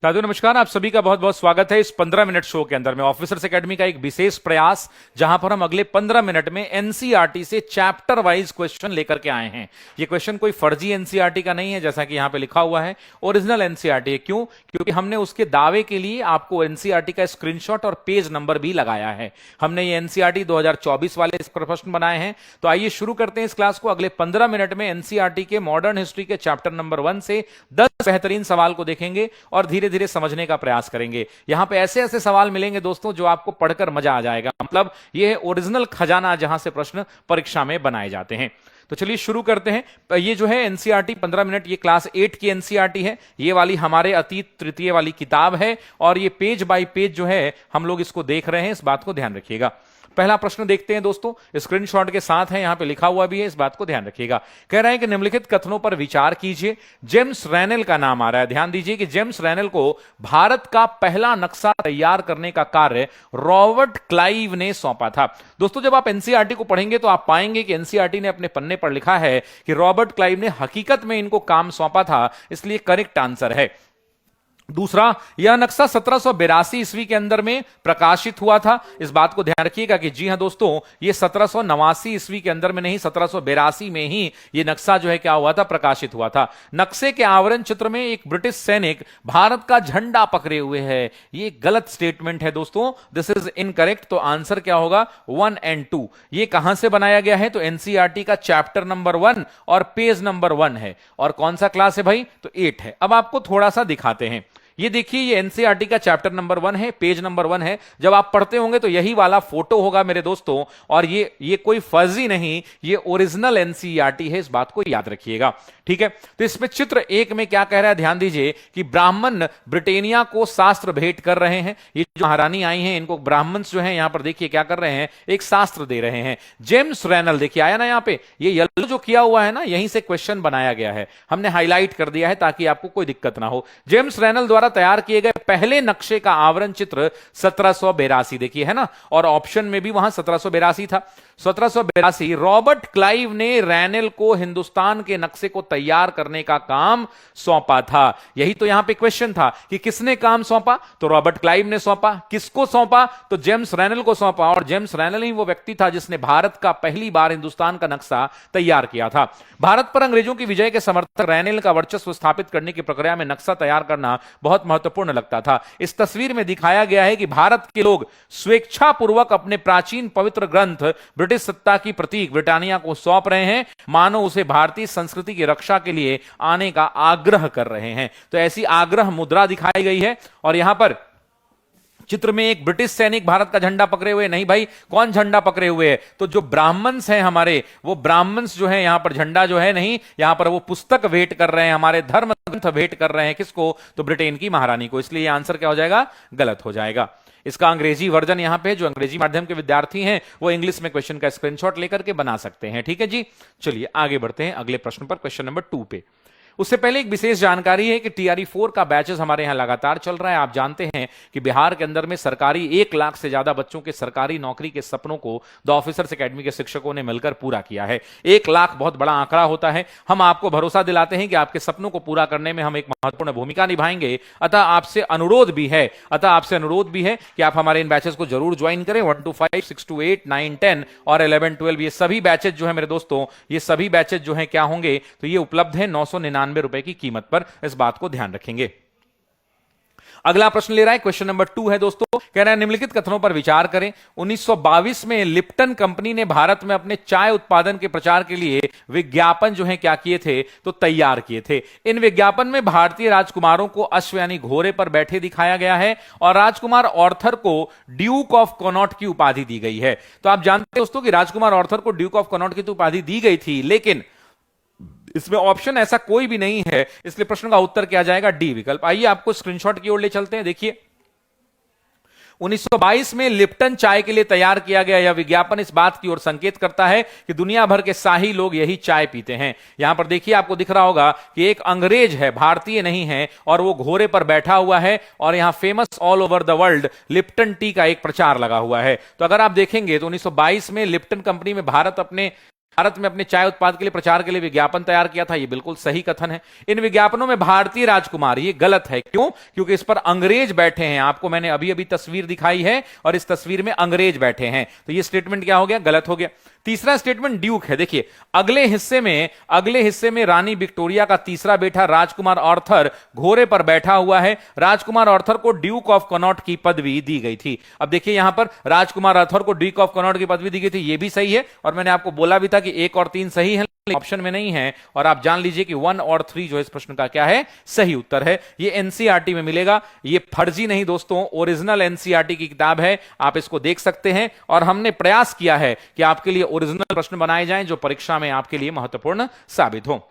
साथियों नमस्कार, आप सभी का बहुत बहुत स्वागत है इस 15 मिनट शो के अंदर में ऑफिसर्स एकेडमी का एक विशेष प्रयास, जहां पर हम अगले 15 मिनट में एनसीईआरटी से चैप्टर वाइज क्वेश्चन लेकर के आए हैं। ये क्वेश्चन कोई फर्जी एनसीईआरटी का नहीं है, जैसा कि यहां पे लिखा हुआ है, ओरिजिनल एनसीईआरटी है। क्यों? क्योंकि हमने उसके दावे के लिए आपको एनसीईआरटी का स्क्रीनशॉट और पेज नंबर भी लगाया है। हमने ये एनसीईआरटी 2024 वाले प्रश्न बनाए हैं। तो आइए शुरू करते हैं इस क्लास को। अगले 15 मिनट में एनसीईआरटी के मॉडर्न हिस्ट्री के चैप्टर नंबर 1 से 10 बेहतरीन सवाल को देखेंगे और धीरे धीरे समझने का प्रयास करेंगे। यहां पे ऐसे ऐसे सवाल मिलेंगे दोस्तों जो आपको पढ़कर मजा आ जाएगा। मतलब यह है ओरिजिनल खजाना, जहां से प्रश्न परीक्षा में बनाए जाते हैं। तो चलिए शुरू करते हैं। ये जो है एनसीईआरटी 15 मिनट, ये क्लास 8 की एनसीईआरटी है। ये वाली हमारे अतीत तृतीय वाली किताब है और ये पेज बाय पेज जो है हम लोग इसको देख रहे हैं, इस बात को ध्यान रखिएगा। पहला प्रश्न देखते हैं दोस्तों, स्क्रीनशॉट के साथ है, यहां पे लिखा हुआ भी है, इस बात को ध्यान रखिएगा। कह रहा है कि निम्नलिखित कथनों पर विचार कीजिए। जेम्स रैनेल का नाम आ रहा है। ध्यान दीजिए कि जेम्स रैनेल को भारत का पहला नक्शा तैयार करने का कार्य रॉबर्ट क्लाइव ने सौंपा था। दोस्तों जब आप एनसीईआरटी को पढ़ेंगे तो आप पाएंगे कि एनसीईआरटी ने अपने पन्ने पर लिखा है कि रॉबर्ट क्लाइव ने हकीकत में इनको काम सौंपा था, इसलिए करेक्ट आंसर है दूसरा। यह नक्शा 1782 ईस्वी के अंदर में प्रकाशित हुआ था। इस बात को ध्यान रखिएगा कि जी हां दोस्तों, ये 1789 ईस्वी के अंदर में नहीं, 1782 में ही ये नक्शा जो है क्या हुआ था, प्रकाशित हुआ था। नक्शे के आवरण चित्र में एक ब्रिटिश सैनिक भारत का झंडा पकड़े हुए है। ये गलत स्टेटमेंट है दोस्तों, दिस इज इनकरेक्ट। तो आंसर क्या होगा, 1 और 2। ये कहां से बनाया गया है, तो एनसीईआरटी का चैप्टर नंबर 1 और पेज नंबर 1 है। और कौन सा क्लास है भाई, तो 8 है। अब आपको थोड़ा सा दिखाते हैं। ये देखिए, ये एनसीईआरटी का चैप्टर नंबर 1 है, पेज नंबर 1 है। जब आप पढ़ते होंगे तो यही वाला फोटो होगा मेरे दोस्तों। और ये कोई फर्जी नहीं, ये ओरिजिनल एनसीईआरटी है, इस बात को याद रखिएगा। ठीक है, तो इसमें चित्र 1 में क्या कह रहा है, ध्यान दीजिए कि ब्राह्मण ब्रिटेनिया को शास्त्र भेंट कर रहे हैं। ये जो महारानी आई हैं, इनको ब्राह्मण जो है यहां पर देखिए क्या कर रहे हैं, एक शास्त्र दे रहे हैं। जेम्स रैनल देखिए आया ना यहाँ पे, ये येलो जो किया हुआ है ना, यहीं से क्वेश्चन बनाया गया है, हमने हाईलाइट कर दिया है ताकि आपको कोई दिक्कत ना हो। जेम्स रैनल द्वारा तैयार किए गए पहले नक्शे का आवरण चित्र 1782 देखिए है ना, और ऑप्शन में भी वहां 1782 था। 1782 रॉबर्ट क्लाइव ने रैनेल को हिंदुस्तान के नक्शे को तैयार करने का काम सौंपा था। यही तो यहां पे क्वेश्चन था कि किसने काम सौंपा, तो रॉबर्ट क्लाइव ने सौंपा। किसको सौंपा, तो जेम्स रैनेल को सौंपा। और जेम्स रैनेल ही वो व्यक्ति था जिसने भारत का पहली बार हिंदुस्तान का नक्शा तैयार किया था। भारत पर अंग्रेजों की विजय के समर्थक रैनेल का वर्चस्व स्थापित करने की प्रक्रिया में नक्शा तैयार करना बहुत महत्वपूर्ण लगता था। इस तस्वीर में दिखाया गया है कि भारत के लोग स्वेच्छापूर्वक अपने प्राचीन पवित्र ग्रंथ ब्रिटिश सत्ता की प्रतीक ब्रिटानिया को सौंप रहे हैं, मानो उसे भारतीय संस्कृति की रक्षा के लिए आने का आग्रह कर रहे हैं। तो ऐसी आग्रह मुद्रा दिखाई गई है। और यहां पर चित्र में एक ब्रिटिश सैनिक भारत का झंडा पकड़े हुए, नहीं भाई, कौन झंडा पकड़े हुए है, तो जो ब्राह्मण्स हैं हमारे, वो ब्राह्मण्स जो है यहां पर झंडा जो है नहीं, यहां पर वो पुस्तक भेंट कर रहे हैं, हमारे धर्म ग्रंथ भेंट कर रहे हैं। किसको, तो ब्रिटेन की महारानी को। इसलिए आंसर क्या हो जाएगा, गलत हो जाएगा। इसका अंग्रेजी वर्जन यहां पे, जो अंग्रेजी माध्यम के विद्यार्थी हैं वो इंग्लिश में क्वेश्चन का स्क्रीनशॉट लेकर के बना सकते हैं। ठीक है जी, चलिए आगे बढ़ते हैं अगले प्रश्न पर, क्वेश्चन नंबर 2 पे। उससे पहले एक विशेष जानकारी है कि टीआरई 4 का बैचेस हमारे यहां लगातार चल रहा है। आप जानते हैं कि बिहार के अंदर में सरकारी 1 लाख से ज्यादा बच्चों के सरकारी नौकरी के सपनों को द ऑफिसर्स एकेडमी के शिक्षकों ने मिलकर पूरा किया है। 1 लाख बहुत बड़ा आंकड़ा होता है। हम आपको भरोसा दिलाते हैं कि आपके सपनों को पूरा करने में हम एक महत्वपूर्ण भूमिका निभाएंगे। अतः आपसे अनुरोध भी है कि आप हमारे इन बैचेस को जरूर ज्वाइन करें। 1 to 5, 6 to 8, 9, 10 और 11, 12 ये सभी बैचेस जो है मेरे दोस्तों, ये सभी बैचेस जो है क्या होंगे, तो ये उपलब्ध है 999 रुपए की कीमत पर। इस बात को ध्यान रखेंगे। अगला प्रश्न ले रहा है, क्वेश्चन नंबर 2 है दोस्तों। कह रहा है निम्नलिखित कथनों पर विचार करें। 1922 में लिप्टन कंपनी ने भारत में अपने चाय उत्पादन के प्रचार के लिए विज्ञापन जो है क्या किए थे, तो तैयार किए थे। इन विज्ञापन में भारतीय राजकुमारों को अश्व यानी घोड़े पर बैठे दिखाया गया है और राजकुमार ऑर्थर को ड्यूक ऑफ कनॉट की उपाधि दी गई है। तो आप जानते हैं दोस्तों कि राजकुमार ऑर्थर को ड्यूक ऑफ कनॉट की तो उपाधि दी गई थी, लेकिन इसमें ऑप्शन ऐसा कोई भी नहीं है, इसलिए प्रश्न का उत्तर क्या जाएगा, डी विकल्प। आइए आपको स्क्रीनशॉट की ओर ले चलते हैं। देखिए 1922 में लिप्टन चाय के लिए तैयार किया गया यह विज्ञापन इस बात की ओर संकेत करता है कि दुनिया भर के शाही लोग यही चाय पीते हैं। यहां पर देखिए आपको दिख रहा होगा कि एक अंग्रेज है, भारतीय नहीं है, और वो घोड़े पर बैठा हुआ है और यहां famous all over the world Lipton T का एक प्रचार लगा हुआ है। तो अगर आप देखेंगे तो 1922 में लिप्टन कंपनी में भारत अपने भारत में अपने चाय उत्पाद के लिए प्रचार के लिए विज्ञापन तैयार किया था, यह बिल्कुल सही कथन है। इन विज्ञापनों में भारतीय राजकुमार, ये गलत है। क्यों? क्योंकि इस पर अंग्रेज बैठे हैं। आपको मैंने अभी अभी तस्वीर दिखाई है और इस तस्वीर में अंग्रेज बैठे हैं, तो यह स्टेटमेंट क्या हो गया? गलत हो गया। तीसरा स्टेटमेंट ड्यूक है। देखिए अगले हिस्से में रानी विक्टोरिया का तीसरा बेटा राजकुमार आर्थर घोड़े पर बैठा हुआ है। राजकुमार आर्थर को ड्यूक ऑफ कनॉट की पदवी दी गई थी। अब देखिए यहां पर राजकुमार आर्थर को ड्यूक ऑफ कनॉट की पदवी दी गई थी, यह भी सही है। और मैंने आपको बोला भी था कि 1 और 3 सही है, ऑप्शन में नहीं है। और आप जान लीजिए कि 1 और 3 जो इस प्रश्न का क्या है? सही उत्तर है। ये एनसीईआरटी में मिलेगा, ये फर्जी नहीं दोस्तों, ओरिजिनल एनसीईआरटी की किताब है, आप इसको देख सकते हैं। और हमने प्रयास किया है कि आपके लिए ओरिजिनल प्रश्न बनाए जाएं जो परीक्षा में आपके लिए महत्वपूर्ण साबित हो।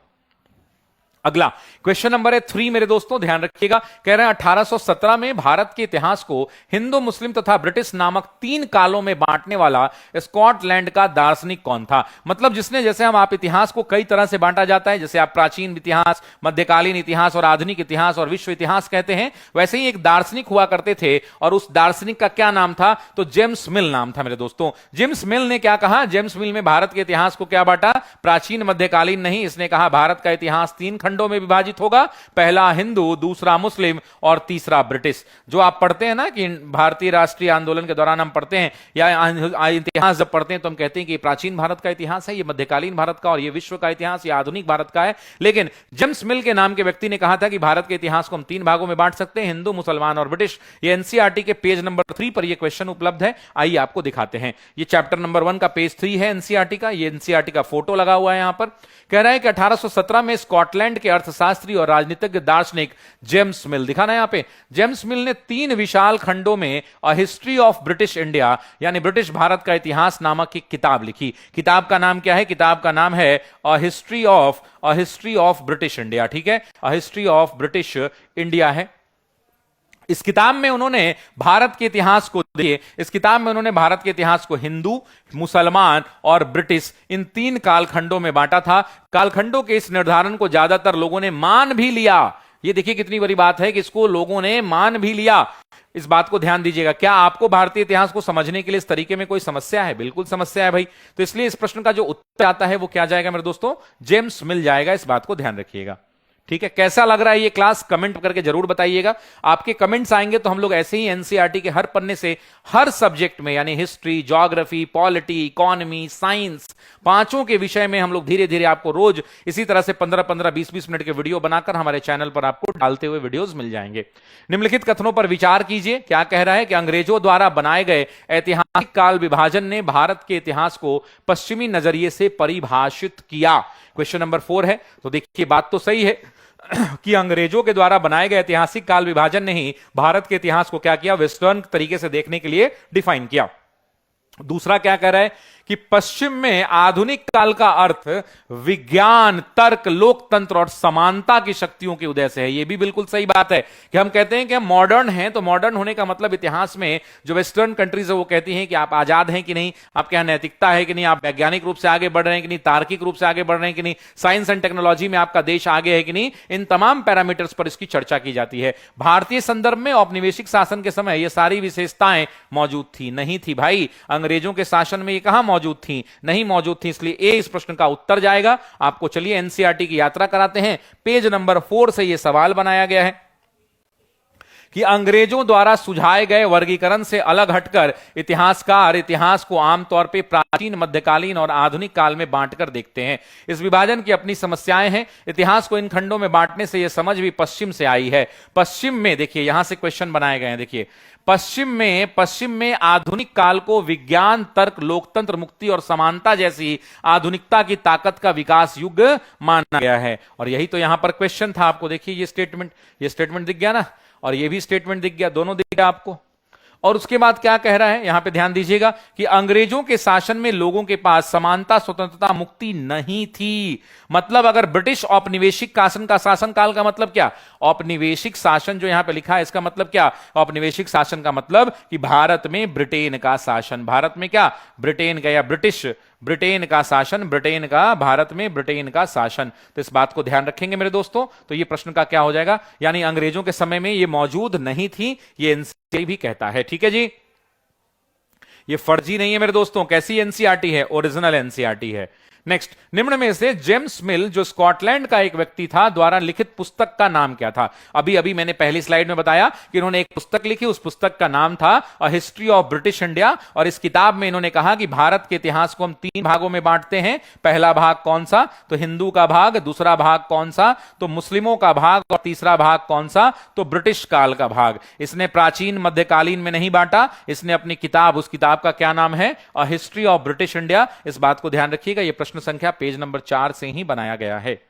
अगला क्वेश्चन नंबर है 3 मेरे दोस्तों, ध्यान रखिएगा। कह रहे हैं 1817 में भारत के इतिहास को हिंदू, मुस्लिम तथा ब्रिटिश नामक 3 कालों में बांटने वाला स्कॉटलैंड का दार्शनिक कौन था? मतलब जिसने, जैसे हम आप इतिहास को कई तरह से बांटा जाता है, जैसे आप प्राचीन इतिहास, मध्यकालीन इतिहास और आधुनिक इतिहास और विश्व इतिहास कहते हैं, वैसे ही एक दार्शनिक हुआ करते थे। और उस दार्शनिक का क्या नाम था? तो जेम्स मिल नाम था मेरे दोस्तों। जेम्स मिल ने क्या कहा? जेम्स मिल में भारत के इतिहास को क्या बांटा? प्राचीन, मध्यकालीन नहीं। इसने कहा भारत का इतिहास 3 खंडों में विभाजित होगा, पहला हिंदू, दूसरा मुस्लिम और तीसरा ब्रिटिश। जो आप पढ़ते हैं ना कि भारतीय राष्ट्रीय आंदोलन के दौरान हम पढ़ते हैं, या इतिहास जब पढ़ते हैं तो हम कहते हैं कि प्राचीन भारत का इतिहास है, ये मध्यकालीन भारत का, और ये विश्व का इतिहास, ये आधुनिक भारत का है। लेकिन जेम्स मिल के नाम के व्यक्ति ने कहा था कि भारत के इतिहास को हम 3 भागों में बांट सकते हैं, हिंदू, मुसलमान और ब्रिटिश। ये एनसीईआरटी के पेज नंबर 3 पर यह क्वेश्चन उपलब्ध है। आइए आपको दिखाते हैं। ये चैप्टर नंबर 1 का पेज 3 है एनसीईआरटी का। ये एनसीईआरटी का फोटो लगा हुआ है यहां पर। कह रहा है कि 1817 में स्कॉटलैंड के अर्थशास्त्री और राजनीतिज्ञ दार्शनिक जेम्स मिल, दिखाना यहां पे, जेम्स मिल ने 3 विशाल खंडों में a history of British India, यानी ब्रिटिश भारत का इतिहास नामक एक किताब लिखी। किताब का नाम क्या है? किताब का नाम है a history of British India. ठीक है, a history of British India है। इस किताब में उन्होंने भारत के इतिहास को, देखिए इस किताब में उन्होंने भारत के इतिहास को हिंदू, मुसलमान और ब्रिटिश, इन 3 कालखंडों में बांटा था। कालखंडों के इस निर्धारण को ज्यादातर लोगों ने मान भी लिया। यह देखिए कितनी बड़ी बात है कि इसको लोगों ने मान भी लिया। इस बात को ध्यान दीजिएगा। क्या आपको भारतीय इतिहास को समझने के लिए इस तरीके में कोई समस्या है? बिल्कुल समस्या है भाई। तो इसलिए इस प्रश्न का जो उत्तर आता है वो क्या जाएगा मेरे दोस्तों? जेम्स मिल जाएगा। इस बात को ध्यान रखिएगा। ठीक है, कैसा लग रहा है ये क्लास? कमेंट करके जरूर बताइएगा। आपके कमेंट्स आएंगे तो हम लोग ऐसे ही एनसीईआरटी के हर पन्ने से हर सब्जेक्ट में, यानी history, geography, polity, economy, science, 5 के विषय में हम लोग धीरे धीरे आपको रोज इसी तरह से 15-15, 20-20 मिनट के वीडियो बनाकर हमारे चैनल पर आपको डालते हुए वीडियोस मिल जाएंगे। निम्नलिखित कथनों पर विचार कीजिए। क्या कह रहा है कि अंग्रेजों द्वारा बनाए गए ऐतिहासिक काल विभाजन ने भारत के इतिहास को पश्चिमी नजरिए से परिभाषित किया। क्वेश्चन नंबर 4 है। तो देखिए बात तो सही है कि अंग्रेजों के द्वारा बनाए गए ऐतिहासिक काल विभाजन ने ही भारत के इतिहास को क्या किया? वेस्टर्न तरीके से देखने के लिए डिफाइन किया। दूसरा क्या कह रहा है कि पश्चिम में आधुनिक काल का अर्थ विज्ञान, तर्क, लोकतंत्र और समानता की शक्तियों के उदय से है। यह भी बिल्कुल सही बात है कि हम कहते हैं कि हम मॉडर्न हैं, तो मॉडर्न होने का मतलब इतिहास में जो वेस्टर्न कंट्रीज है वो कहती हैं कि आप आजाद हैं कि नहीं, आपके यहां नैतिकता है कि नहीं, आप वैज्ञानिक रूप से आगे बढ़ रहे हैं कि नहीं, तार्किक रूप से आगे बढ़ रहे हैं कि नहीं, साइंस एंड टेक्नोलॉजी में आपका देश आगे है कि नहीं, इन तमाम पैरामीटर्स पर इसकी चर्चा की जाती है। भारतीय संदर्भ में औपनिवेशिक शासन के समय ये सारी विशेषताएं मौजूद थी? नहीं थी भाई। अंग्रेजों के शासन में ये कहां मौजूद थी? नहीं मौजूद थी। इसलिए ए इस प्रश्न का उत्तर जाएगा। आपको चलिए एनसीईआरटी की यात्रा कराते हैं। पेज नंबर 4 से यह सवाल बनाया गया है कि अंग्रेजों द्वारा सुझाए गए वर्गीकरण से अलग हटकर इतिहासकार इतिहास को आमतौर पर प्राचीन, मध्यकालीन और आधुनिक काल में बांटकर देखते हैं। इस विभाजन की अपनी समस्याएं हैं। इतिहास को इन खंडों में बांटने से यह समझ भी पश्चिम से आई है। पश्चिम में देखिए यहां से क्वेश्चन बनाए गए हैं। देखिए पश्चिम में आधुनिक काल को विज्ञान, तर्क, लोकतंत्र, मुक्ति और समानता जैसी आधुनिकता की ताकत का विकास युग माना गया है। और यही तो यहां पर क्वेश्चन था। आपको देखिए ये स्टेटमेंट दिख गया ना, और ये भी स्टेटमेंट दिख गया, दोनों दिख गया आपको। और उसके बाद क्या कह रहा है यहां पे ध्यान दीजिएगा कि अंग्रेजों के शासन में लोगों के पास समानता, स्वतंत्रता, मुक्ति नहीं थी। मतलब अगर ब्रिटिश औपनिवेशिक शासन का शासन काल का मतलब क्या? औपनिवेशिक शासन जो यहां पे लिखा है इसका मतलब क्या? औपनिवेशिक शासन का मतलब कि भारत में ब्रिटेन का शासन, भारत में क्या? ब्रिटेन का या ब्रिटेन का शासन, ब्रिटेन का, भारत में ब्रिटेन का शासन। तो इस बात को ध्यान रखेंगे मेरे दोस्तों। तो ये प्रश्न का क्या हो जाएगा? यानी अंग्रेजों के समय में ये मौजूद नहीं थी, ये एनसीईआरटी भी कहता है। ठीक है जी, ये फर्जी नहीं है मेरे दोस्तों। कैसी एनसीईआरटी है? ओरिजिनल एनसीईआरटी है। नेक्स्ट, निम्न में से जेम्स मिल जो स्कॉटलैंड का एक व्यक्ति था द्वारा लिखित पुस्तक का नाम क्या था? अभी अभी मैंने पहली स्लाइड में बताया कि इन्होंने एक पुस्तक लिखी, उस पुस्तक का नाम था a history of British India, और इस किताब में इन्होंने कहा कि भारत के इतिहास को हम 3 भागों में बांटते हैं। पहला भाग कौन सा? तो हिंदू का भाग। दूसरा भाग कौन सा? तो मुस्लिमों का भाग। और तीसरा भाग कौन सा? तो ब्रिटिश काल का भाग। इसने प्राचीन मध्यकालीन में नहीं बांटा, इसने अपनी किताब, उस किताब का क्या नाम है? A history of British India. इस बात को ध्यान रखिएगा, यह प्रश्न संख्या पेज नंबर 4 से ही बनाया गया है।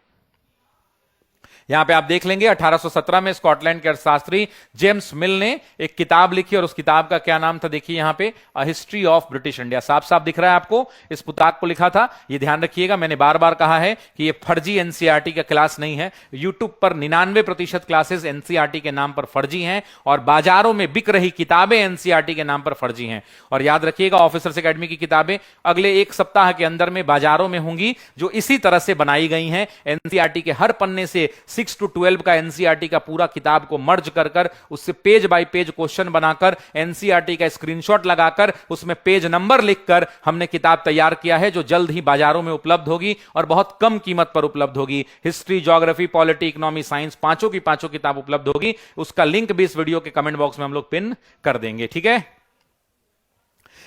यहां पे आप देख लेंगे 1817 में स्कॉटलैंड के अर्थशास्त्री जेम्स मिल ने एक किताब लिखी, और उस किताब का क्या नाम था? देखिए यहां पे a history of British India, साफ साफ दिख रहा है आपको। इस पुस्तक को लिखा था, ये ध्यान रखिएगा, मैंने बार बार कहा है कि ये फर्जी एनसीईआरटी का क्लास नहीं है। यूट्यूब पर 99% क्लासेस एनसीईआरटी के नाम पर फर्जी हैं, और बाजारों में बिक रही किताबें एनसीईआरटी के नाम पर फर्जी हैं। और याद रखिएगा, ऑफिसर्स एकेडमी की किताबें अगले 1 सप्ताह के अंदर में बाजारों में होंगी, जो इसी तरह से बनाई गई हैं। एनसीईआरटी के हर पन्ने से 6 to 12 का एनसीईआरटी का पूरा किताब को मर्ज कर उससे पेज बाय पेज क्वेश्चन बनाकर, एनसीईआरटी का स्क्रीनशॉट लगाकर, उसमें पेज नंबर लिखकर हमने किताब तैयार किया है, जो जल्द ही बाजारों में उपलब्ध होगी और बहुत कम कीमत पर उपलब्ध होगी। History, geography, polity, economy, science, पांचों की पांचों किताब उपलब्ध होगी। उसका लिंक भी इस वीडियो के कमेंट बॉक्स में हम लोग पिन कर देंगे, ठीक है।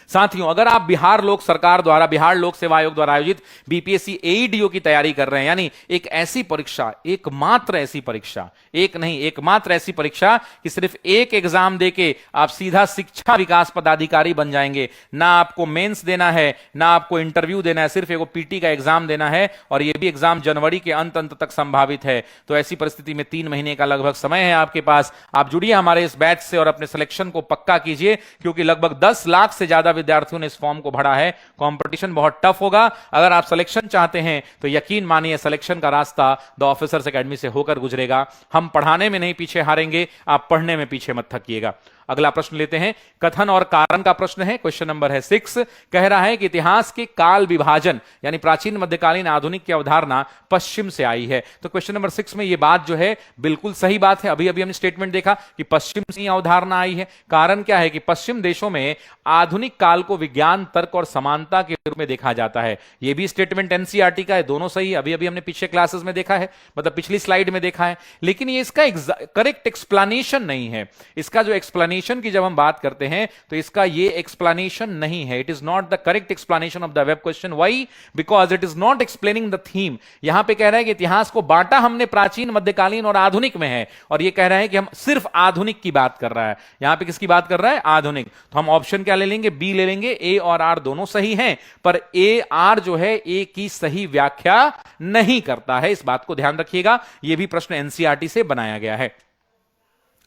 साथियों, अगर आप बिहार लोक सरकार द्वारा, बिहार लोक सेवा आयोग द्वारा आयोजित बीपीएससी एईडीओ की तैयारी कर रहे हैं, यानी एक ऐसी परीक्षा, एकमात्र ऐसी परीक्षा, एक नहीं एकमात्र ऐसी परीक्षा कि सिर्फ एक एग्जाम देके आप सीधा शिक्षा विकास पदाधिकारी बन जाएंगे, ना आपको मेंस देना है, ना आपको इंटरव्यू देना है, सिर्फ एगो पीटी का एग्जाम देना है, और यह भी एग्जाम जनवरी के अंत तक संभावित है। तो ऐसी परिस्थिति में 3 महीने का लगभग समय है आपके पास। आप जुड़िए हमारे इस बैच से और अपने सिलेक्शन को पक्का कीजिए, क्योंकि लगभग 10 लाख से ज्यादा विद्यार्थियों ने इस फॉर्म को भरा है। कंपटीशन बहुत टफ होगा। अगर आप सिलेक्शन चाहते हैं तो यकीन मानिए, सिलेक्शन का रास्ता द ऑफिसर्स एकेडमी से होकर गुजरेगा। हम पढ़ाने में नहीं पीछे हारेंगे, आप पढ़ने में पीछे मत थकिएगा। अगला प्रश्न लेते हैं, कथन और कारण का प्रश्न है। क्वेश्चन नंबर है 6, कह रहा है कि इतिहास के काल विभाजन यानी प्राचीन, मध्यकालीन, आधुनिक की अवधारणा पश्चिम से आई है। तो क्वेश्चन नंबर 6 में यह बात जो है बिल्कुल सही बात है। अभी अभी हमने स्टेटमेंट देखा कि पश्चिम से ही अवधारणा आई है। कारण क्या है कि पश्चिम देशों में आधुनिक काल को विज्ञान, तर्क और समानता के रूप में देखा जाता है। यह भी स्टेटमेंट एनसीईआरटी का है, दोनों सही। अभी अभी हमने पिछले क्लासेस में देखा है, मतलब पिछली स्लाइड में देखा है, लेकिन ये इसका करेक्ट एक्सप्लेनेशन नहीं है। इसका जो एक्सप्लेनेशन की जब हम बात करते हैं तो इसका ये एक्सप्लेनेशन नहीं है। It is not the correct explanation of the web question. Why? Because it is not explaining the theme. यहां पे कह रहा है कि इतिहास को बांटा हमने प्राचीन, मध्यकालीन और आधुनिक में है, और ये कह रहा है कि हम सिर्फ आधुनिक की बात कर रहा है। यहां पे किसकी बात कर रहा है? आधुनिक। तो हम ऑप्शन क्या ले लेंगे? बी ले लेंगे। ए और आर दोनों सही हैं, पर ए आर जो है ए की सही व्याख्या नहीं करता है। इस बात को ध्यान रखिएगा, यह भी प्रश्न एनसीईआरटी से बनाया गया है।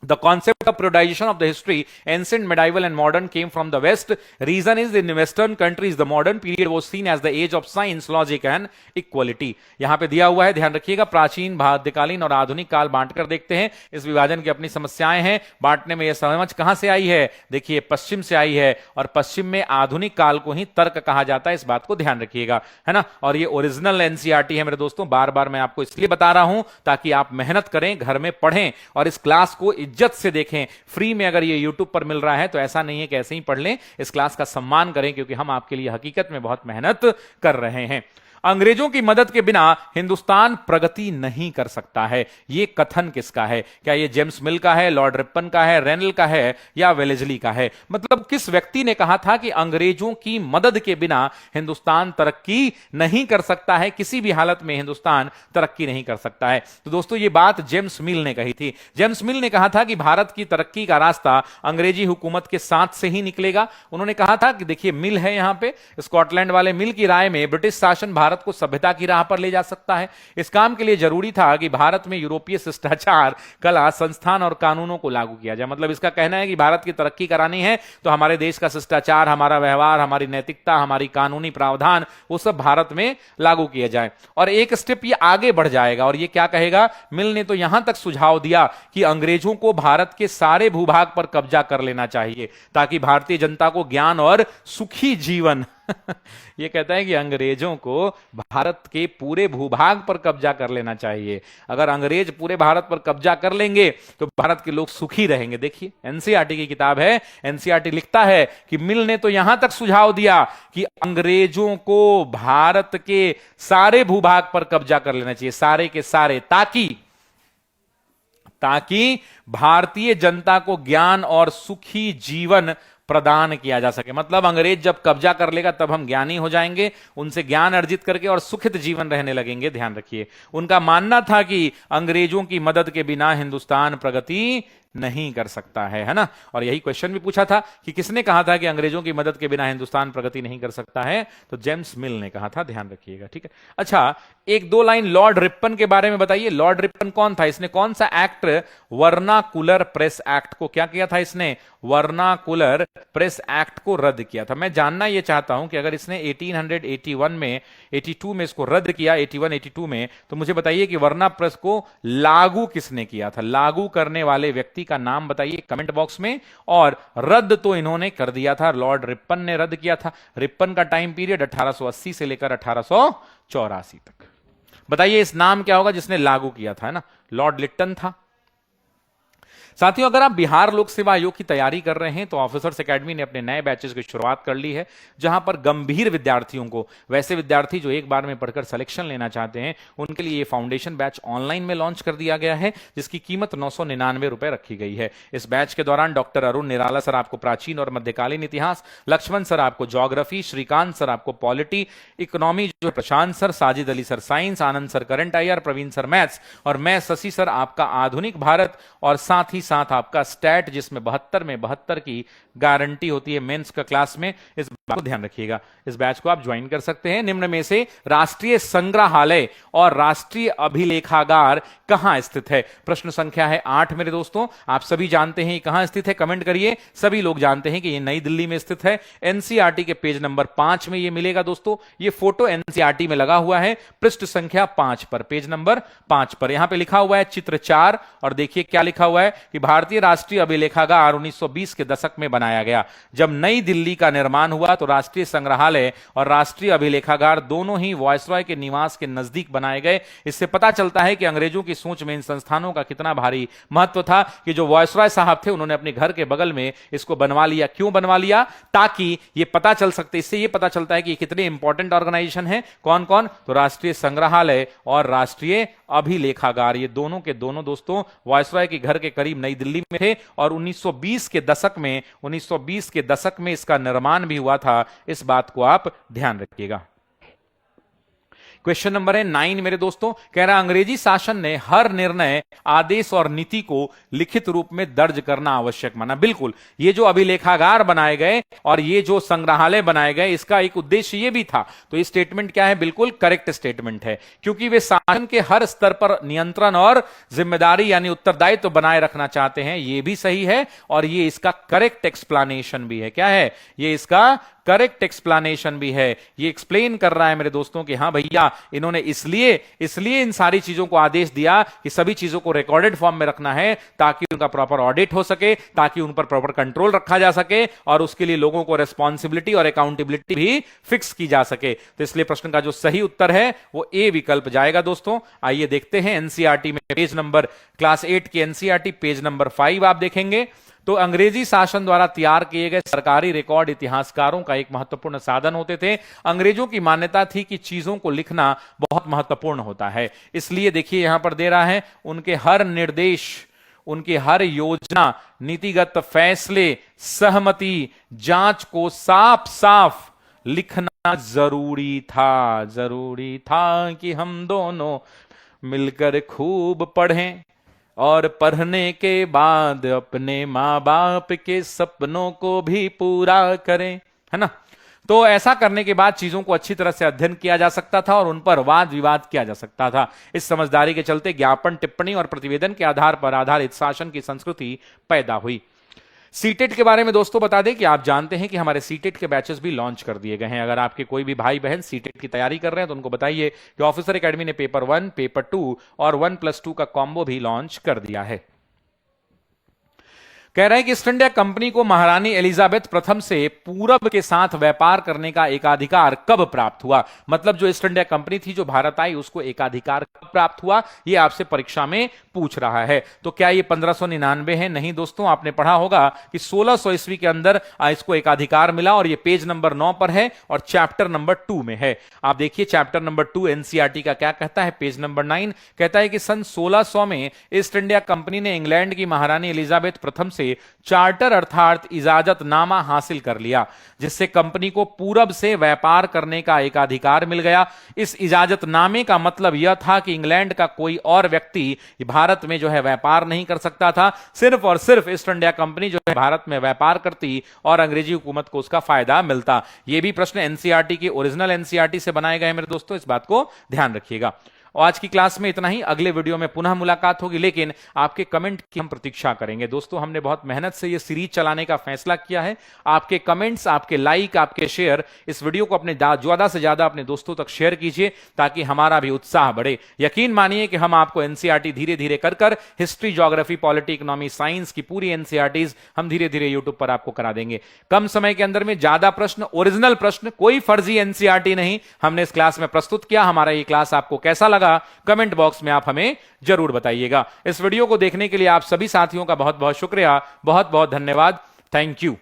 The concept of periodization of the history, ancient, medieval and modern, came from the West. Reason is in Western countries, the modern period was seen as the age of science, logic and equality. यहां पे दिया हुआ है, ध्यान रखिएगा, प्राचीन, मध्यकालीन और आधुनिक काल बांटकर देखते हैं। इस विभाजन की अपनी समस्याएं हैं। बांटने में यह समझ कहां से आई है? देखिए पश्चिम से आई है, और पश्चिम में आधुनिक काल को ही तर्क कहा जाता है। इस बात को ध्यान रखिएगा, है ना। और ये ओरिजिनल एनसीईआरटी है मेरे दोस्तों। बार बार मैं आपको इसलिए बता रहा हूं ताकि आप मेहनत करें, घर में पढ़ें और इस क्लास को इज्जत से देखें। फ्री में अगर ये YouTube पर मिल रहा है तो ऐसा नहीं है कि ऐसे ही पढ़ लें। इस क्लास का सम्मान करें, क्योंकि हम आपके लिए हकीकत में बहुत मेहनत कर रहे हैं। अंग्रेजों की मदद के बिना हिंदुस्तान प्रगति नहीं कर सकता है। यह कथन किसका है? क्या यह जेम्स मिल का है, लॉर्ड रिपन का है, रेनल का है, या वेलेस्ली का है? मतलब किस व्यक्ति ने कहा था कि अंग्रेजों की मदद के बिना हिंदुस्तान तरक्की नहीं कर सकता है, किसी भी हालत में हिंदुस्तान तरक्की नहीं कर सकता है? तो दोस्तों ये बात जेम्स मिल ने कही थी। जेम्स मिल ने कहा था कि भारत की तरक्की का रास्ता अंग्रेजी हुकूमत के साथ से ही निकलेगा। उन्होंने कहा था कि देखिए मिल है यहां पे, स्कॉटलैंड वाले मिल की राय में ब्रिटिश शासन भारत को सभ्यता की राह पर ले जा सकता है। इस काम के लिए जरूरी था कि भारत में यूरोपीय शिष्टाचार, कला, संस्थान और कानूनों को लागू किया जाए। मतलब इसका कहना है कि भारत की तरक्की करानी है तो हमारे देश का शिष्टाचार, हमारा व्यवहार, हमारी नैतिकता, हमारी कानूनी प्रावधान, वो सब भारत में लागू किए जाए। और एक स्टेप ये आगे बढ़ जाएगा, और ये क्या कहेगा? मिल ने तो यहां तक सुझाव दिया कि अंग्रेजों को भारत के सारे भूभाग पर कब्जा कर लेना चाहिए, ताकि भारतीय जनता को ज्ञान और सुखी जीवन ये कहता है कि अंग्रेजों को भारत के पूरे भूभाग पर कब्जा कर लेना चाहिए। अगर अंग्रेज पूरे भारत पर कब्जा कर लेंगे तो भारत के लोग सुखी रहेंगे। देखिए एनसीईआरटी की किताब है, एनसीईआरटी लिखता है कि मिल ने तो यहां तक सुझाव दिया कि अंग्रेजों को भारत के सारे भूभाग पर कब्जा कर लेना चाहिए, सारे के सारे, ताकि भारतीय जनता को ज्ञान और सुखी जीवन प्रदान किया जा सके। मतलब अंग्रेज जब कब्जा कर लेगा तब हम ज्ञानी हो जाएंगे, उनसे ज्ञान अर्जित करके और सुखित जीवन रहने लगेंगे। ध्यान रखिए, उनका मानना था कि अंग्रेजों की मदद के बिना हिंदुस्तान प्रगति नहीं कर सकता है ना। और यही क्वेश्चन भी पूछा था कि किसने कहा था कि अंग्रेजों की मदद के बिना हिंदुस्तान प्रगति नहीं कर सकता है, तो जेम्स मिल ने कहा था। ध्यान रखिएगा, ठीक है। अच्छा, एक दो लाइन लॉर्ड रिपन के बारे में बताइए। लॉर्ड रिपन कौन था? इसने कौन सा एक्ट, वर्नाकुलर प्रेस एक्ट को क्या किया था? इसने वर्नाकुलर प्रेस एक्ट को रद्द किया था। मैं जानना यह चाहता हूं कि अगर इसने 1881 में 82 में इसको रद्द किया, 81-82 में, तो मुझे बताइए कि वर्ना प्रेस को लागू किसने किया था? लागू करने वाले व्यक्ति का नाम बताइए कमेंट बॉक्स में। और रद्द तो इन्होंने कर दिया था, लॉर्ड रिपन ने रद्द किया था। रिपन का टाइम पीरियड 1880 से लेकर 1884 तक। बताइए इस नाम क्या होगा जिसने लागू किया था, है ना? लॉर्ड लिट्टन था। साथियों, अगर आप बिहार लोक सेवा आयोग की तैयारी कर रहे हैं तो ऑफिसर्स एकेडमी ने अपने नए बैचेस की शुरुआत कर ली है, जहां पर गंभीर विद्यार्थियों को, वैसे विद्यार्थी जो एक बार में पढ़कर सिलेक्शन लेना चाहते हैं, उनके लिए फाउंडेशन बैच ऑनलाइन में लॉन्च कर दिया गया है, जिसकी कीमत 999 रुपए रखी गई है। इस बैच के दौरान डॉक्टर अरुण निराला सर आपको प्राचीन और मध्यकालीन इतिहास, लक्ष्मण सर आपको ज्योग्राफी, श्रीकांत सर आपको पॉलिटी, इकोनॉमी जो Prashant sir, Sajid Ali sir science, Anand sir current affair, Praveen sir maths और मैं शशि सर आपका आधुनिक भारत, और साथ ही साथ आपका स्टैट जिसमें 72 में 72 की गारंटी होती है मेंस का क्लास में। इस बात को ध्यान रखिएगा, इस बैच को आप ज्वाइन कर सकते हैं। निम्न में से राष्ट्रीय संग्रहालय और राष्ट्रीय अभिलेखागार कहां स्थित है? प्रश्न संख्या है 8 मेरे दोस्तों। आप सभी जानते हैं कहां स्थित है, कमेंट करिए। सभी लोग जानते हैं कि यह नई दिल्ली में स्थित है। एनसीईआरटी के पेज नंबर 5 में यह मिलेगा दोस्तों। यह फोटो एनसीईआरटी में लगा हुआ है पृष्ठ संख्या 5 पर, पेज नंबर 5 पर। यहां पे लिखा हुआ है चित्र 4, और देखिए क्या लिखा हुआ है कि भारतीय राष्ट्रीय अभिलेखागार 1920 के दशक में बनाया गया। जब नई दिल्ली का निर्माण हुआ तो राष्ट्रीय संग्रहालय और राष्ट्रीय अभिलेखागार दोनों ही वायसरॉय के निवास के नजदीक बनाए गए। इससे पता चलता है कि अंग्रेजों की सोच में इन संस्थानों का कितना भारी महत्व था कि जो वायसरॉय साहब थे उन्होंने अपने घर के बगल में इसको बनवा लिया। क्यों बनवा लिया? ताकि ये पता चल सकते, इससे ये पता चलता है कि ये कितने इंपॉर्टेंट ऑर्गेनाइजेशन है। कौन कौन? तो राष्ट्रीय संग्रहालय और राष्ट्रीय अभिलेखागार, ये दोनों के दोनों दोस्तों वायसरॉय के घर के करीब नई दिल्ली में थे। और 1920 के दशक में इसका निर्माण भी हुआ था। इस बात को आप ध्यान रखिएगा। क्वेश्चन नंबर है 9 मेरे दोस्तों। कह रहा अंग्रेजी शासन ने हर निर्णय, आदेश और नीति को लिखित रूप में दर्ज करना आवश्यक माना। बिल्कुल, ये जो अभिलेखागार बनाए गए और ये जो संग्रहालय बनाए गए, इसका एक उद्देश्य ये भी था। तो ये स्टेटमेंट क्या है? बिल्कुल करेक्ट स्टेटमेंट है, क्योंकि वे शासन के हर स्तर पर नियंत्रण और जिम्मेदारी यानी उत्तरदायित्व तो बनाए रखना चाहते हैं। ये भी सही है और ये इसका करेक्ट एक्सप्लेनेशन भी है। क्या है? ये इसका करेक्ट एक्सप्लेनेशन भी है। ये एक्सप्लेन कर रहा है मेरे दोस्तों कि हां भैया, इन्होंने इसलिए इन सारी चीजों को आदेश दिया कि सभी चीजों को रिकॉर्डेड फॉर्म में रखना है, ताकि उनका प्रॉपर ऑडिट हो सके, ताकि उन पर प्रॉपर कंट्रोल रखा जा सके और उसके लिए लोगों को रेस्पॉन्सिबिलिटी और अकाउंटेबिलिटी भी फिक्स की जा सके। तो इसलिए प्रश्न का जो सही उत्तर है वो ए विकल्प जाएगा दोस्तों। आइए देखते हैं एनसीईआरटी में पेज नंबर, क्लास 8 की एनसीईआरटी पेज नंबर 5 आप देखेंगे तो अंग्रेजी शासन द्वारा तैयार किए गए सरकारी रिकॉर्ड इतिहासकारों का एक महत्वपूर्ण साधन होते थे। अंग्रेजों की मान्यता थी कि चीजों को लिखना बहुत महत्वपूर्ण होता है। इसलिए देखिए यहां पर दे रहा है, उनके हर निर्देश, उनकी हर योजना, नीतिगत फैसले, सहमति, जांच को साफ साफ लिखना जरूरी था कि हम दोनों मिलकर खूब पढ़ें और पढ़ने के बाद अपने माँ बाप के सपनों को भी पूरा करें, है ना। तो ऐसा करने के बाद चीजों को अच्छी तरह से अध्ययन किया जा सकता था और उन पर वाद विवाद किया जा सकता था। इस समझदारी के चलते ज्ञापन, टिप्पणी और प्रतिवेदन के आधार पर आधारित शासन की संस्कृति पैदा हुई। सीटेट के बारे में दोस्तों बता दें कि आप जानते हैं कि हमारे सीटेट के बैचेस भी लॉन्च कर दिए गए हैं। अगर आपके कोई भी भाई बहन सीटेट की तैयारी कर रहे हैं तो उनको बताइए कि ऑफिसर एकेडमी ने पेपर 1, पेपर 2 और 1+2 का कॉम्बो भी लॉन्च कर दिया है। कह रहे हैं कि ईस्ट इंडिया कंपनी को महारानी एलिजाबेथ प्रथम से पूरब के साथ व्यापार करने का एकाधिकार कब प्राप्त हुआ। मतलब जो ईस्ट इंडिया कंपनी थी जो भारत आई उसको एकाधिकार कब प्राप्त हुआ, ये आपसे परीक्षा में पूछ रहा है। तो क्या ये 1599 है? नहीं दोस्तों, आपने पढ़ा होगा कि 1600 ईस्वी के अंदर इसको एकाधिकार मिला और ये पेज नंबर 9 पर है और चैप्टर नंबर 2 में है। आप देखिए चैप्टर नंबर 2 एनसीईआरटी का क्या कहता है। पेज नंबर 9 कहता है कि सन 1600 में ईस्ट इंडिया कंपनी ने इंग्लैंड की महारानी एलिजाबेथ प्रथम से चार्टर अर्थात इजाजतनामा हासिल कर लिया, जिससे कंपनी को पूरब से व्यापार करने का एकाधिकार मिल गया। इस इजाजतनामे का मतलब यह था कि इंग्लैंड का कोई और व्यक्ति भारत में जो है व्यापार नहीं कर सकता था, सिर्फ और सिर्फ ईस्ट इंडिया कंपनी जो है भारत में व्यापार करती और अंग्रेजी हुकूमत को उसका फायदा मिलता। यह भी प्रश्न एनसीईआरटी के ओरिजिनल एनसीईआरटी से बनाए गए मेरे दोस्तों, इस बात को ध्यान रखिएगा। और आज की क्लास में इतना ही, अगले वीडियो में पुनः मुलाकात होगी, लेकिन आपके कमेंट की हम प्रतीक्षा करेंगे। दोस्तों हमने बहुत मेहनत से ये सीरीज चलाने का फैसला किया है। आपके कमेंट्स, आपके लाइक, आपके शेयर, इस वीडियो को अपने ज्यादा से ज्यादा अपने दोस्तों तक शेयर कीजिए ताकि हमारा भी उत्साह बढ़े। यकीन मानिए कि हम आपको एनसीईआरटी धीरे धीरे कर history, geography, polity, economy, science की पूरी एनसीईआरटीज हम धीरे धीरे यूट्यूब पर आपको करा देंगे। कम समय के अंदर में ज्यादा प्रश्न, ओरिजिनल प्रश्न, कोई फर्जी एनसीईआरटी नहीं हमने इस क्लास में प्रस्तुत किया। हमारा ये क्लास आपको कैसा लगा कमेंट बॉक्स में आप हमें जरूर बताइएगा। इस वीडियो को देखने के लिए आप सभी साथियों का बहुत बहुत शुक्रिया, बहुत बहुत धन्यवाद। Thank you.